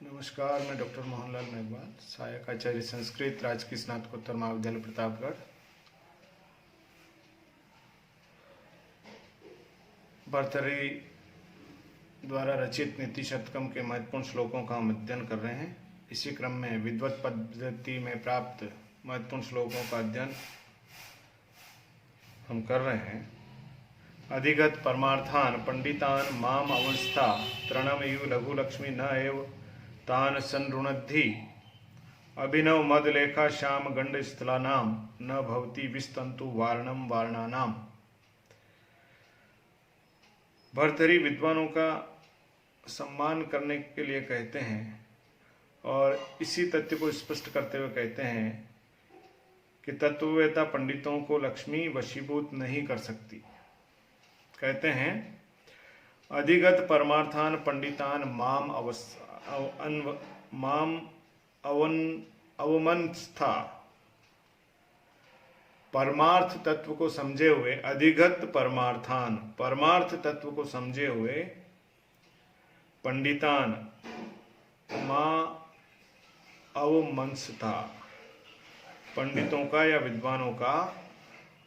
नमस्कार, मैं डॉक्टर मोहनलाल मेघवाल, सहायक आचार्य संस्कृत, राजकीय स्नातकोत्तर महाविद्यालय प्रतापगढ़। भर्तृहरि द्वारा रचित नीति शतकम के महत्वपूर्ण श्लोकों का हम अध्ययन कर रहे हैं। इसी क्रम में विद्वत पद्धति में प्राप्त महत्वपूर्ण श्लोकों का अध्ययन हम कर रहे हैं। अधिगत परमार्थान पंडितान माम अवस्था तृणम इव लघु लक्ष्मी न एव तान संरुणद्धि अभिनव मद लेखा श्याम गंड स्थलानाम न भवति विस्तंतु वारणम वारणानाम। भर्तृहरि विद्वानों का सम्मान करने के लिए कहते हैं और इसी तथ्य को स्पष्ट करते हुए कहते हैं कि तत्ववेता पंडितों को लक्ष्मी वशीभूत नहीं कर सकती। कहते हैं अधिगत परमार्थान पंडितान माम अवमनस्था। परमार्थ तत्व को समझे हुए, अधिगत परमार्थान परमार्थ तत्व को समझे हुए, पंडितान मां अवमनस्था पंडितों का या विद्वानों का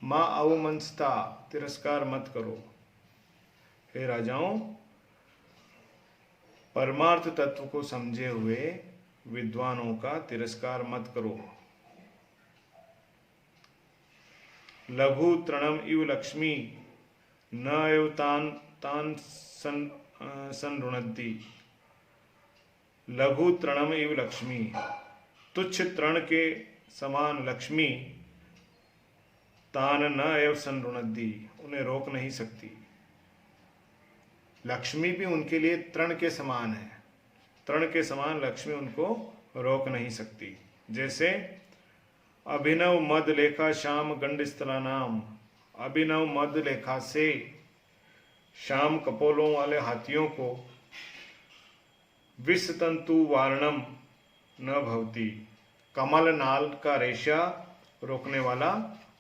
मां अवमनस्था तिरस्कार मत करो। हे राजाओं, परमार्थ तत्व को समझे हुए विद्वानों का तिरस्कार मत करो। लघु तृणम इव लक्ष्मी न एव तान संरुणद्धि। लघु तृणम इव लक्ष्मी, तुच्छ तृण के समान लक्ष्मी, तान न एव संरुणद्धि, उन्हें रोक नहीं सकती। लक्ष्मी भी उनके लिए तृण के समान है, तृण के समान लक्ष्मी उनको रोक नहीं सकती। जैसे अभिनव मद लेखा श्याम गंड स्थलानाम, अभिनव मद लेखा से श्याम कपोलों वाले हाथियों को विषतंतु वारणम न भवती, कमल नाल का रेशा रोकने वाला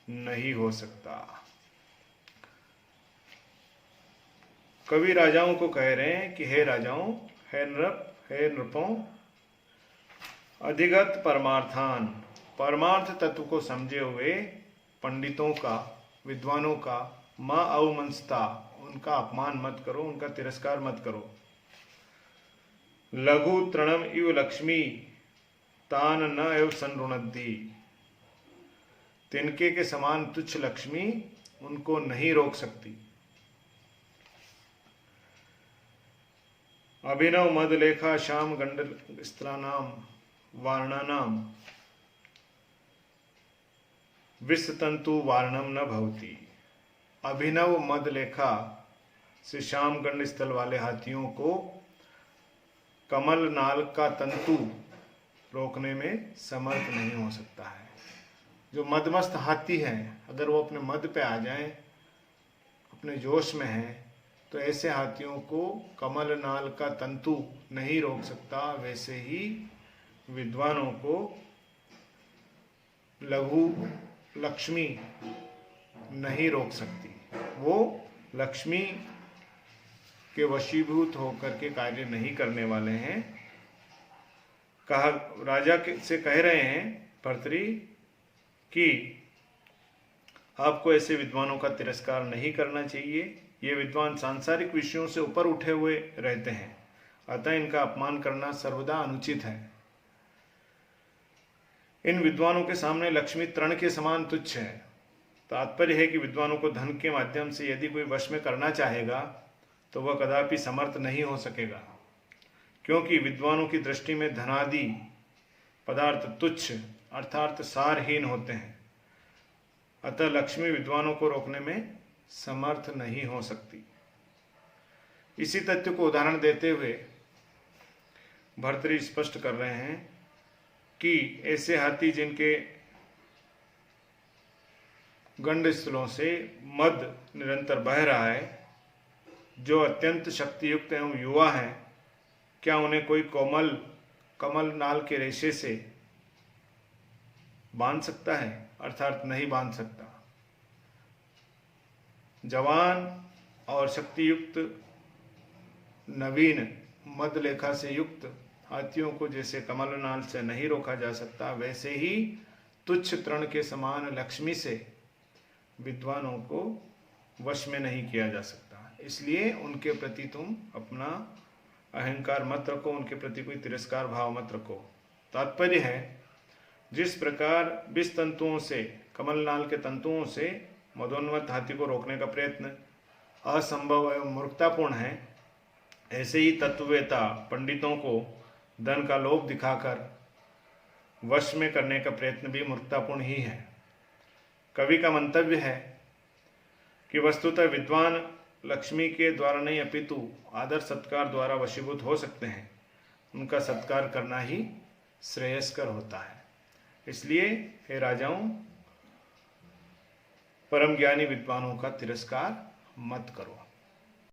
नहीं हो सकता। कवि राजाओं को कह रहे हैं कि हे राजाओं, हे नृपों, अधिगत परमार्थान परमार्थ तत्व को समझे हुए पंडितों का, विद्वानों का मां अवमनस्था उनका अपमान मत करो, उनका तिरस्कार मत करो। लघु तृणम इव लक्ष्मी तान न एव संरुणद्धि, तिनके के समान तुच्छ लक्ष्मी उनको नहीं रोक सकती। अभिनव मद लेखा श्याम गंड स्थलानाम वारणानाम विषतंतु वारणम न भवती। अभिनव मद लेखा से श्याम गंड स्थल वाले हाथियों को कमल नाल का तंतु रोकने में समर्थ नहीं हो सकता है। जो मदमस्त हाथी है, अगर वो अपने मद पे आ जाए, अपने जोश में है, तो ऐसे हाथियों को कमल नाल का तंतु नहीं रोक सकता। वैसे ही विद्वानों को लघु लक्ष्मी नहीं रोक सकती। वो लक्ष्मी के वशीभूत होकर के कार्य नहीं करने वाले हैं। कहा राजा से कह रहे हैं भर्तृहरि कि आपको ऐसे विद्वानों का तिरस्कार नहीं करना चाहिए। ये विद्वान सांसारिक विषयों से ऊपर उठे हुए रहते हैं, अतः इनका अपमान करना सर्वदा अनुचित है। इन विद्वानों के सामने लक्ष्मी तृण के समान तुच्छ है। तात्पर्य है कि विद्वानों को धन के माध्यम से यदि कोई वश में करना चाहेगा तो वह कदापि समर्थ नहीं हो सकेगा, क्योंकि विद्वानों की दृष्टि में धनादि पदार्थ तुच्छ अर्थात सारहीन होते हैं। अतः लक्ष्मी विद्वानों को रोकने में समर्थ नहीं हो सकती। इसी तथ्य को उदाहरण देते हुए भर्तृहरि स्पष्ट कर रहे हैं कि ऐसे हाथी जिनके गंड स्थलों से मद निरंतर बह रहा है, जो अत्यंत शक्तियुक्त एवं युवा हैं, क्या उन्हें कोई कमल नाल के रेशे से बांध सकता है? अर्थात नहीं बांध सकता। जवान और शक्तियुक्त नवीन मद लेखा से युक्त हाथियों को जैसे कमल नाल से नहीं रोका जा सकता, वैसे ही तुच्छ तृण के समान लक्ष्मी से विद्वानों को वश में नहीं किया जा सकता। इसलिए उनके प्रति तुम अपना अहंकार मत रखो, उनके प्रति कोई तिरस्कार भाव मत रखो। तात्पर्य है, जिस प्रकार विष तंतुओं से, कमलनाल के तंतुओं से मदोन्मत्त हाथी को रोकने का प्रयत्न असंभव एवं मूर्खतापूर्ण है, ऐसे ही तत्ववेता पंडितों को धन का लोभ दिखाकर वश में करने का प्रयत्न भी मूर्खतापूर्ण ही है। कवि का मंतव्य है कि वस्तुतः विद्वान लक्ष्मी के द्वारा नहीं अपितु आदर सत्कार द्वारा वशीभूत हो सकते हैं। उनका सत्कार करना ही श्रेयस्कर होता है। इसलिए हे राजाओं, परम ज्ञानी विद्वानों का तिरस्कार मत करो।